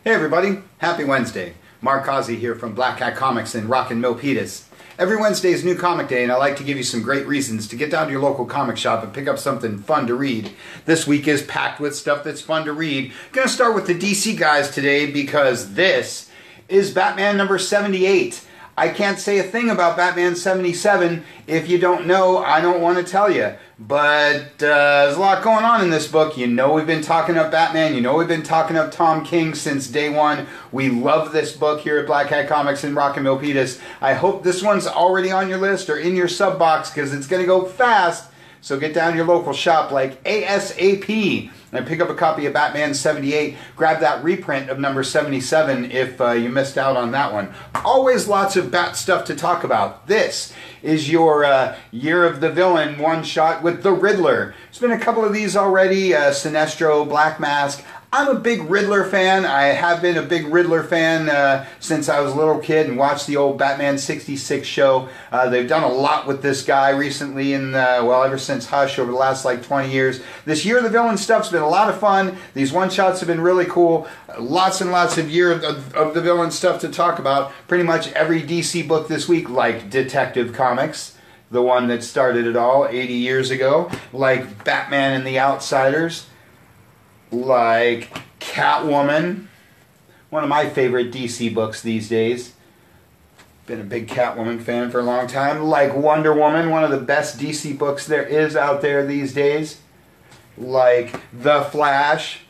Hey everybody, happy Wednesday. Mark Causey here from Black Cat Comics in rockin Milpitas. Every Wednesday is New Comic Day and I like to give you some great reasons to get down to your local comic shop and pick up something fun to read. This week is packed with stuff that's fun to read. Gonna start with the DC guys today because this is Batman number 78. I can't say a thing about Batman 77. If you don't know, I don't want to tell you. But there's a lot going on in this book. You know we've been talking up Batman. You know we've been talking up Tom King since day one. We love this book here at Black Cat Comics in rockin Milpitas. I hope this one's already on your list or in your sub box because it's going to go fast. So get down to your local shop like ASAP and pick up a copy of Batman 78. Grab that reprint of number 77 if you missed out on that one. Always lots of Bat stuff to talk about. This is your Year of the Villain one-shot with the Riddler. There's been a couple of these already, Sinestro, Black Mask. I'm a big Riddler fan. I have been a big Riddler fan since I was a little kid and watched the old Batman 66 show. They've done a lot with this guy recently and, well, ever since Hush over the last like 20 years. This Year of the Villain stuff's been a lot of fun. These one-shots have been really cool. Lots and lots of Year of the Villain stuff to talk about. Pretty much every DC book this week, like Detective Comics, the one that started it all 80 years ago, like Batman and the Outsiders, like Catwoman, one of my favorite DC books these days. Been a big Catwoman fan for a long time. Like Wonder Woman, one of the best DC books there is out there these days. Like The Flash.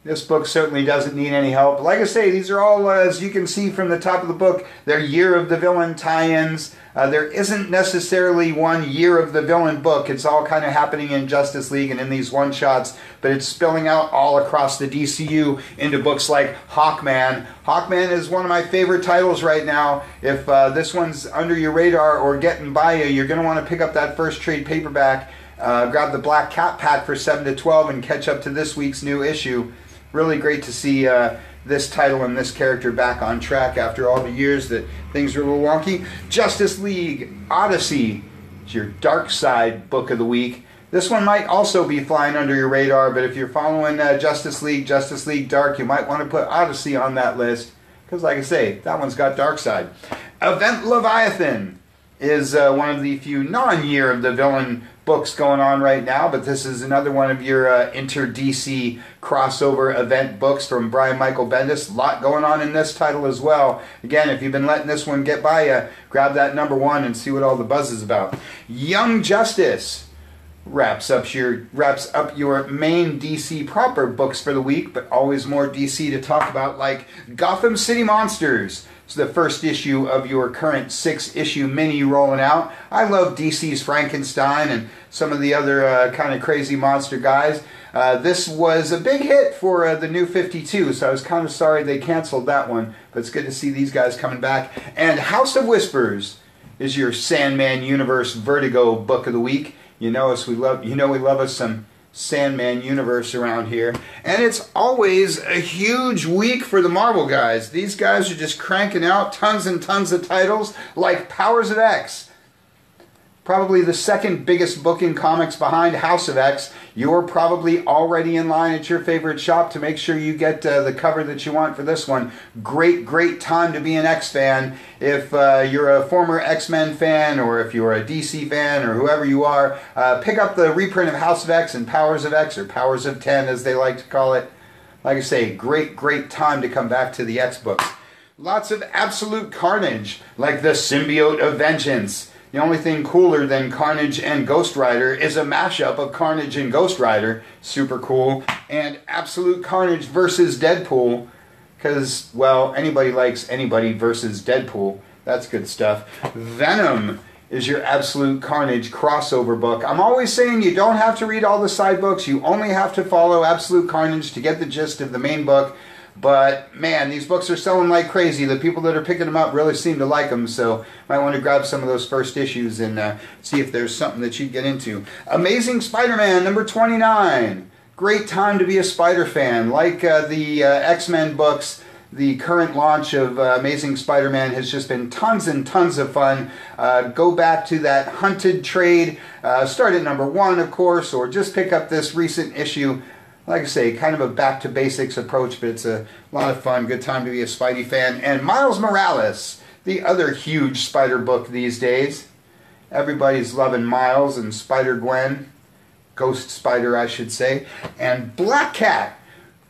This book certainly doesn't need any help. Like I say, these are all, as you can see from the top of the book, they're Year of the Villain tie-ins. There isn't necessarily one Year of the Villain book. It's all kind of happening in Justice League and in these one-shots, but it's spilling out all across the DCU into books like Hawkman. Hawkman is one of my favorite titles right now. If this one's under your radar or getting by you, you're going to want to pick up that first trade paperback. Grab the Black Cat pack for 7 to 12 and catch up to this week's new issue. Really great to see this title and this character back on track after all the years that things were a little wonky. Justice League Odyssey is your Dark Side book of the week. This one might also be flying under your radar, but if you're following Justice League Dark, you might want to put Odyssey on that list because, like I say, that one's got Dark Side. Event Leviathan is one of the few non-Year of the Villain books going on right now, but this is another one of your inter-DC crossover event books from Brian Michael Bendis. A lot going on in this title as well. Again, if you've been letting this one get by you, grab that number one and see what all the buzz is about. Young Justice wraps up your main DC proper books for the week, but always more DC to talk about, like Gotham City Monsters. It's the first issue of your current 6-issue mini rolling out. I love DC's Frankenstein and some of the other kind of crazy monster guys. This was a big hit for the New 52, so I was kind of sorry they canceled that one. But it's good to see these guys coming back. And House of Whispers is your Sandman Universe Vertigo book of the week. You know we love us some Sandman universe around here, and it's always a huge week for the Marvel guys. These guys are just cranking out tons and tons of titles like Powers of X, probably the second biggest book in comics behind House of X. You're probably already in line at your favorite shop to make sure you get the cover that you want for this one. Great time to be an X fan. If you're a former X-Men fan, or if you're a DC fan, or whoever you are, pick up the reprint of House of X and Powers of X, or Powers of 10 as they like to call it. Like I say, great time to come back to the X books. Lots of absolute carnage, like the Symbiote of Vengeance. The only thing cooler than Carnage and Ghost Rider is a mashup of Carnage and Ghost Rider. Super cool. And Absolute Carnage versus Deadpool. Because, well, anybody likes anybody versus Deadpool. That's good stuff. Venom is your Absolute Carnage crossover book. I'm always saying you don't have to read all the side books. You only have to follow Absolute Carnage to get the gist of the main book. But, man, these books are selling like crazy. The people that are picking them up really seem to like them, so might want to grab some of those first issues and see if there's something that you get into. Amazing Spider-Man, number 29. Great time to be a Spider fan. Like the X-Men books, the current launch of Amazing Spider-Man has just been tons and tons of fun. Go back to that Hunted trade. Start at number 1, of course, or just pick up this recent issue. Like I say, kind of a back-to-basics approach, but it's a lot of fun. Good time to be a Spidey fan. And Miles Morales, the other huge Spider book these days. Everybody's loving Miles and Spider-Gwen. Ghost Spider, I should say. And Black Cat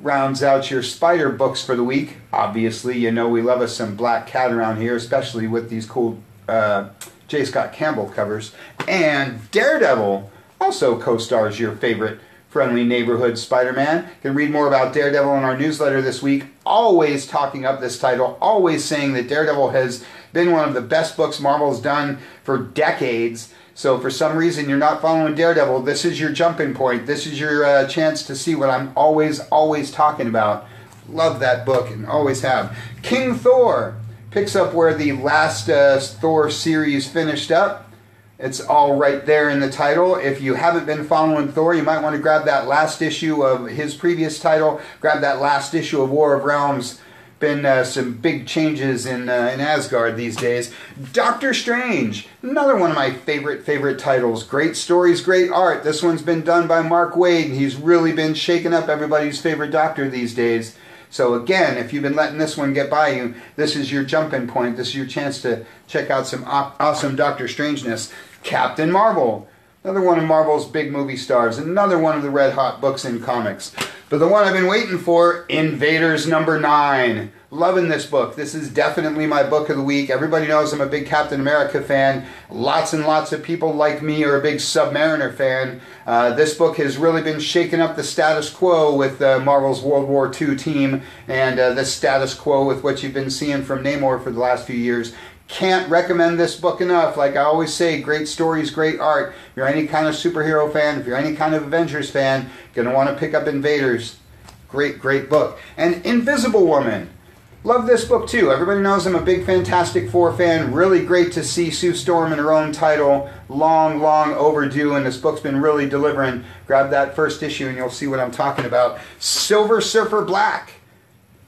rounds out your Spider books for the week. Obviously, you know we love us some Black Cat around here, especially with these cool J. Scott Campbell covers. And Daredevil also co-stars your favorite friendly neighborhood Spider-Man. You can read more about Daredevil in our newsletter this week. Always talking up this title, always saying that Daredevil has been one of the best books Marvel's done for decades. So if for some reason you're not following Daredevil, this is your jumping point. This is your chance to see what I'm always talking about. Love that book and always have. King Thor picks up where the last Thor series finished up. It's all right there in the title. If you haven't been following Thor, you might want to grab that last issue of his previous title. Grab that last issue of War of Realms. Been some big changes in Asgard these days. Doctor Strange, another one of my favorite titles. Great stories, great art. This one's been done by Mark Waid, and he's really been shaking up everybody's favorite Doctor these days. So again, if you've been letting this one get by you, this is your jumping point. This is your chance to check out some awesome Doctor Strangeness. Captain Marvel, another one of Marvel's big movie stars, another one of the red hot books in comics. But the one I've been waiting for, Invaders #9. Loving this book. This is definitely my book of the week. Everybody knows I'm a big Captain America fan. Lots and lots of people like me are a big Submariner fan. This book has really been shaking up the status quo with Marvel's World War II team and the status quo with what you've been seeing from Namor for the last few years. Can't recommend this book enough. Like I always say, great stories, great art. If you're any kind of superhero fan, if you're any kind of Avengers fan, you're going to want to pick up Invaders. Great book. And Invisible Woman. Love this book too. Everybody knows I'm a big Fantastic Four fan. Really great to see Sue Storm in her own title. Long overdue, and this book's been really delivering. Grab that first issue and you'll see what I'm talking about. Silver Surfer Black.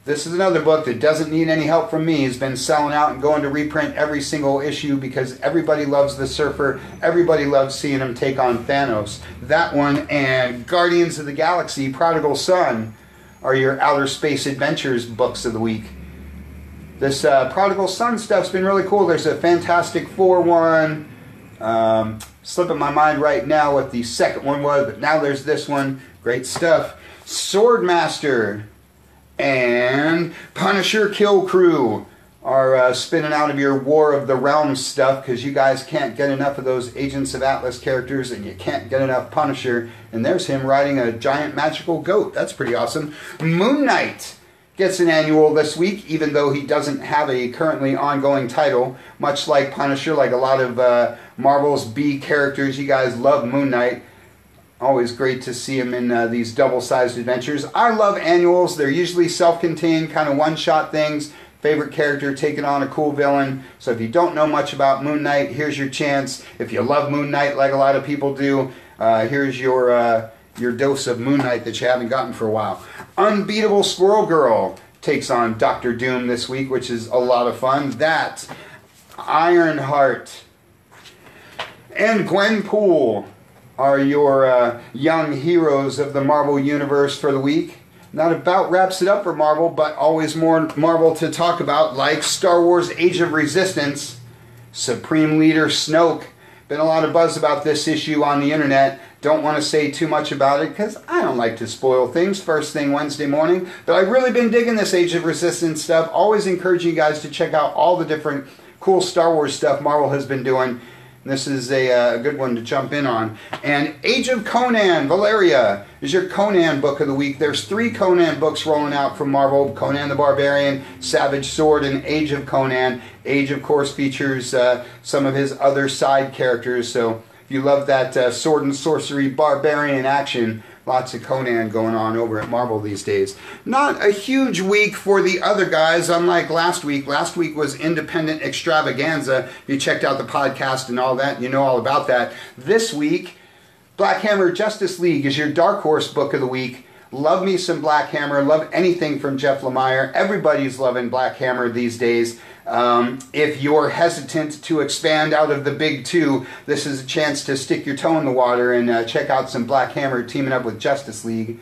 This is another book that doesn't need any help from me. He's been selling out and going to reprint every single issue because everybody loves the Surfer. Everybody loves seeing him take on Thanos. That one and Guardians of the Galaxy Prodigal Son are your outer space adventures books of the week. This Prodigal Son stuff's been really cool. There's a Fantastic Four one. Slipping my mind right now what the second one was, but now there's this one. Great stuff. Swordmaster and Punisher Kill Crew are spinning out of your War of the Realms stuff because you guys can't get enough of those Agents of Atlas characters and you can't get enough Punisher. And there's him riding a giant magical goat. That's pretty awesome. Moon Knight gets an annual this week, even though he doesn't have a currently ongoing title. Much like Punisher, like a lot of Marvel's B characters, you guys love Moon Knight. Always great to see him in these double-sized adventures. I love annuals. They're usually self-contained, kind of one-shot things. Favorite character taking on a cool villain. So if you don't know much about Moon Knight, here's your chance. If you love Moon Knight like a lot of people do, here's your dose of Moon Knight that you haven't gotten for a while. Unbeatable Squirrel Girl takes on Doctor Doom this week, which is a lot of fun. That, Ironheart, and Gwenpool are your young heroes of the Marvel Universe for the week. That about wraps it up for Marvel, but always more Marvel to talk about, like Star Wars Age of Resistance, Supreme Leader Snoke. Been a lot of buzz about this issue on the internet. Don't want to say too much about it because I don't like to spoil things first thing Wednesday morning. But I've really been digging this Age of Resistance stuff. Always encouraging you guys to check out all the different cool Star Wars stuff Marvel has been doing. This is a good one to jump in on. And Age of Conan, Valeria, is your Conan book of the week. There's 3 Conan books rolling out from Marvel. Conan the Barbarian, Savage Sword, and Age of Conan. Age, of course, features some of his other side characters. So if you love that sword and sorcery barbarian action, lots of Conan going on over at Marvel these days. Not a huge week for the other guys, unlike last week. Last week was Independent Extravaganza. If you checked out the podcast and all that, you know all about that. This week, Black Hammer Justice League is your Dark Horse book of the week. Love me some Black Hammer. Love anything from Jeff Lemire. Everybody's loving Black Hammer these days. If you're hesitant to expand out of the big 2, this is a chance to stick your toe in the water and check out some Black Hammer teaming up with Justice League.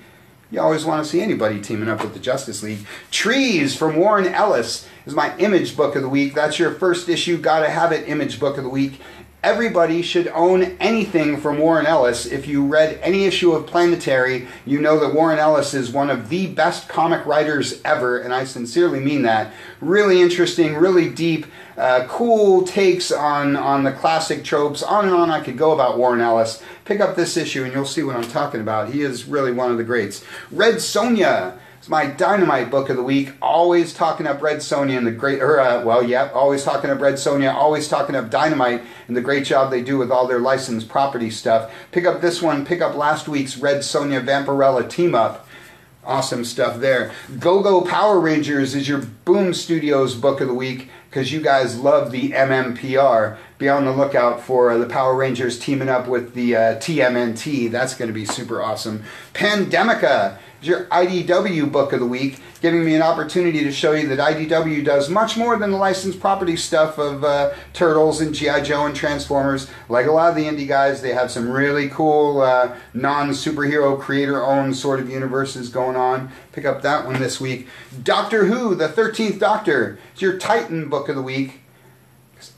You always want to see anybody teaming up with the Justice League. Trees from Warren Ellis is my Image Book of the Week. That's your first issue, gotta have it, Image Book of the Week. Everybody should own anything from Warren Ellis. If you read any issue of Planetary, you know that Warren Ellis is one of the best comic writers ever, and I sincerely mean that. Really interesting, really deep, cool takes on the classic tropes. On and on I could go about Warren Ellis. Pick up this issue and you'll see what I'm talking about. He is really one of the greats. Red Sonja. It's my Dynamite Book of the Week. Always talking up Red Sonja and the great, always talking up Red Sonja, always talking up Dynamite and the great job they do with all their licensed property stuff. Pick up this one, pick up last week's Red Sonja Vampirella Team Up. Awesome stuff there. Go-Go Power Rangers is your Boom Studios Book of the Week because you guys love the MMPR. Be on the lookout for the Power Rangers teaming up with the TMNT. That's going to be super awesome. Pandemica is your IDW Book of the Week, giving me an opportunity to show you that IDW does much more than the licensed property stuff of Turtles and G.I. Joe and Transformers. Like a lot of the indie guys, they have some really cool non-superhero creator-owned sort of universes going on. Pick up that one this week. Doctor Who, the 13th Doctor, is your Titan Book of the Week.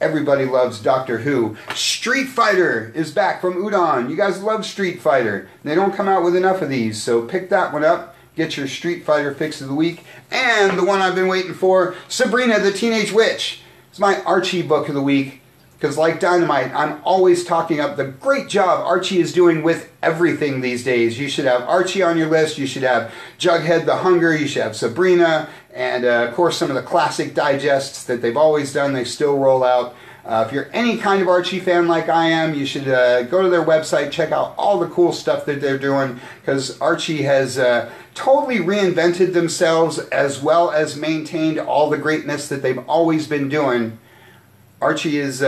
Everybody loves Doctor Who. Street Fighter is back from Udon. You guys love Street Fighter. They don't come out with enough of these, so pick that one up. Get your Street Fighter fix of the week. And the one I've been waiting for, Sabrina the Teenage Witch. It's my Archie Book of the Week. Because like Dynamite, I'm always talking up the great job Archie is doing with everything these days. You should have Archie on your list. You should have Jughead the Hunger. You should have Sabrina. And of course some of the classic digests that they've always done, they still roll out. If you're any kind of Archie fan like I am, you should go to their website, check out all the cool stuff that they're doing, because Archie has totally reinvented themselves as well as maintained all the greatness that they've always been doing. Archie is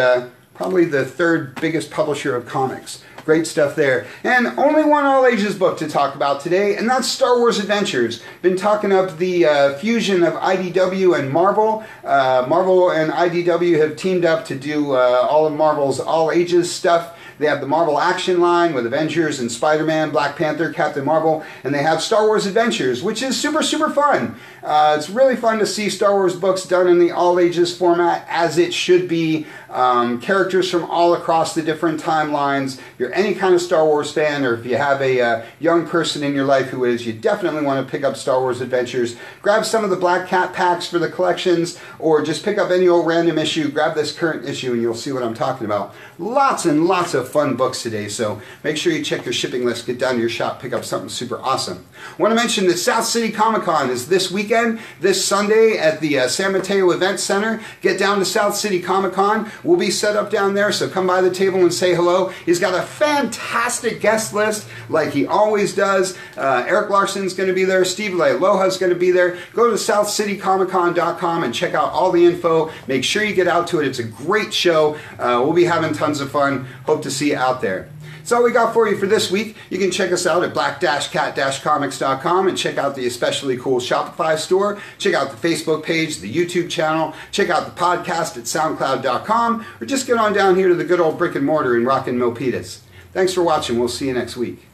probably the third biggest publisher of comics. Great stuff there. And only one all-ages book to talk about today, and that's Star Wars Adventures. Been talking up the fusion of IDW and Marvel. Marvel and IDW have teamed up to do all of Marvel's all-ages stuff. They have the Marvel Action Line with Avengers and Spider-Man, Black Panther, Captain Marvel, and they have Star Wars Adventures, which is super, super fun. It's really fun to see Star Wars books done in the all-ages format, as it should be. Characters from all across the different timelines. If you're any kind of Star Wars fan, or if you have a young person in your life who is, you definitely want to pick up Star Wars Adventures. Grab some of the Black Cat packs for the collections, or just pick up any old random issue. Grab this current issue and you'll see what I'm talking about. Lots and lots of fun books today, so make sure you check your shipping list, get down to your shop, pick up something super awesome. I want to mention that South City ComicCon is this weekend, this Sunday at the San Mateo Event Center. Get down to South City ComicCon. We'll be set up down there, so come by the table and say hello. He's got a fantastic guest list, like he always does. Eric Larson's going to be there. Steve Leiloha's going to be there. Go to southcitycomiccon.com and check out all the info. Make sure you get out to it. It's a great show. We'll be having tons of fun. Hope to see you out there. That's all we got for you for this week. You can check us out at black-cat-comics.com and check out the especially cool Shopify store. Check out the Facebook page, the YouTube channel. Check out the podcast at soundcloud.com, or just get on down here to the good old brick and mortar in rockin' Milpitas. Thanks for watching. We'll see you next week.